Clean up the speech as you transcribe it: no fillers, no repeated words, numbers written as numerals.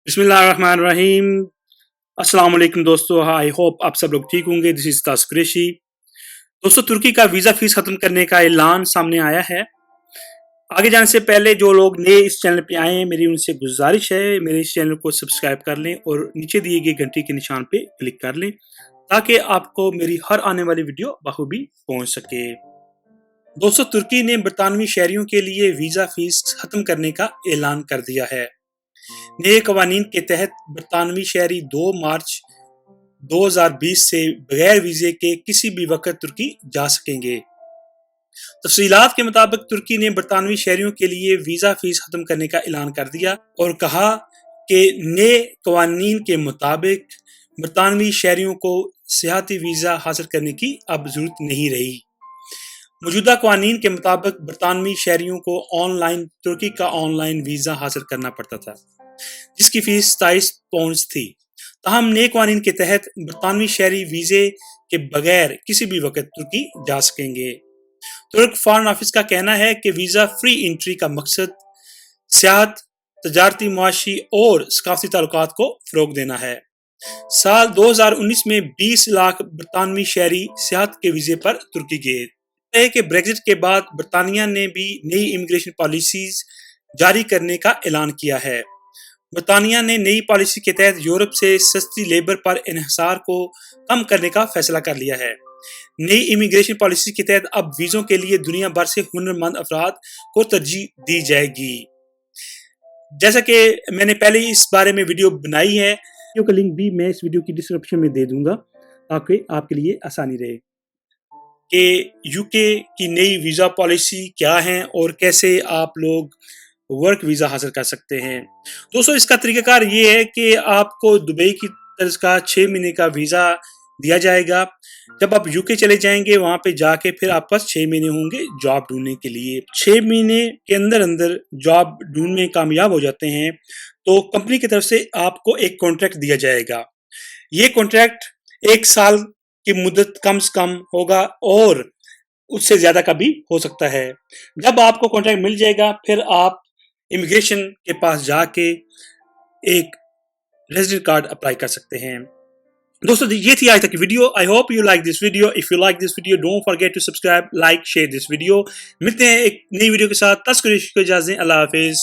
बिस्मिल्लाहिर्रहमानिर्रहीम। अस्सलाम वालेकुम दोस्तों, आई होप आप सब लोग ठीक होंगे। दिस इज तास कुरैशी। दोस्तों, तुर्की का वीज़ा फीस ख़त्म करने का ऐलान सामने आया है। आगे जाने से पहले जो लोग नए इस चैनल पे आए हैं, मेरी उनसे गुजारिश है मेरे इस चैनल को सब्सक्राइब कर लें और नीचे दिए गए घंटी के निशान पे क्लिक कर लें ताकि आपको मेरी हर आने वाली वीडियो बखूबी पहुंच सके। दोस्तों, तुर्की ने बरतानवी शहरियों के लिए वीज़ा फीस ख़त्म करने का ऐलान कर दिया है। नए कवानीन के तहत बरतानवी शहरी 2 मार्च 2020 से बगैर वीजे के किसी भी वक्त तुर्की जा सकेंगे। तफसीलात के मुताबिक तुर्की ने बरतानवी शहरियों के लिए वीजा फीस खत्म करने का ऐलान कर दिया और कहा कि नए कवानीन के मुताबिक बरतानवी शहरियों को सियाहती वीजा हासिल करने की अब जरूरत नहीं रही। मौजूदा कवानीन के मुताबिक बरतानवी शहरियों को ऑनलाइन तुर्की का ऑनलाइन वीजा हासिल करना पड़ता था, जिसकी फीस 27 पाउंड थी। ताहम नए कवानीन के तहत बरतानवी शहरी वीजे के बगैर किसी भी वक्त तुर्की जा सकेंगे। तुर्क फॉरेन ऑफिस का कहना है कि वीजा फ्री एंट्री का मकसद सियाहत, तजारती, मुआशी और सकाफती ताल्लुकात को फरोग देना है। साल 2019 में 20 लाख बरतानवी शहरी सियाहत के वीजे पर तुर्की गए है कि ब्रेग्जिट के बाद बरतानिया ने भी नई इमिग्रेशन पॉलिसीज जारी करने का ऐलान किया है। बरतानिया ने नई पॉलिसी के तहत यूरोप से सस्ती लेबर पर इन्हिसार को कम करने का फैसला कर लिया है। नई इमिग्रेशन पॉलिसी के तहत अब वीजों के लिए दुनिया भर से हुनरमंद अफराद को तरजीह दी जाएगी। जैसा कि मैंने पहले इस बारे में वीडियो बनाई है, वीडियो का लिंक भी मैं इस वीडियो की डिस्क्रिप्शन में दे दूंगा ताकि आपके लिए आसानी रहे कि यूके की नई वीज़ा पॉलिसी क्या है और कैसे आप लोग वर्क वीज़ा हासिल कर सकते हैं। दोस्तों, इसका तरीकाकार ये है कि आपको दुबई की तर्ज का 6 महीने का वीज़ा दिया जाएगा। जब आप यूके चले जाएंगे, वहाँ पे जाके फिर आप पास 6 महीने होंगे जॉब ढूंढने के लिए। 6 महीने के अंदर जॉब ढूंढने में कामयाब हो जाते हैं तो कंपनी की तरफ से आपको एक कॉन्ट्रैक्ट दिया जाएगा। ये कॉन्ट्रैक्ट 1 साल की मुद्दत कम से कम होगा और उससे ज़्यादा का भी हो सकता है। जब आपको कॉन्ट्रैक्ट मिल जाएगा, फिर आप इमिग्रेशन के पास जाके एक रेजिडेंट कार्ड अप्लाई कर सकते हैं। दोस्तों, ये थी आज तक की video. I hope you like this video. If you like this video, don't forget to subscribe, like, share this video. मिलते हैं एक नई वीडियो के साथ। तस्करी को इजाज़त दें। अल्लाह हाफिज़।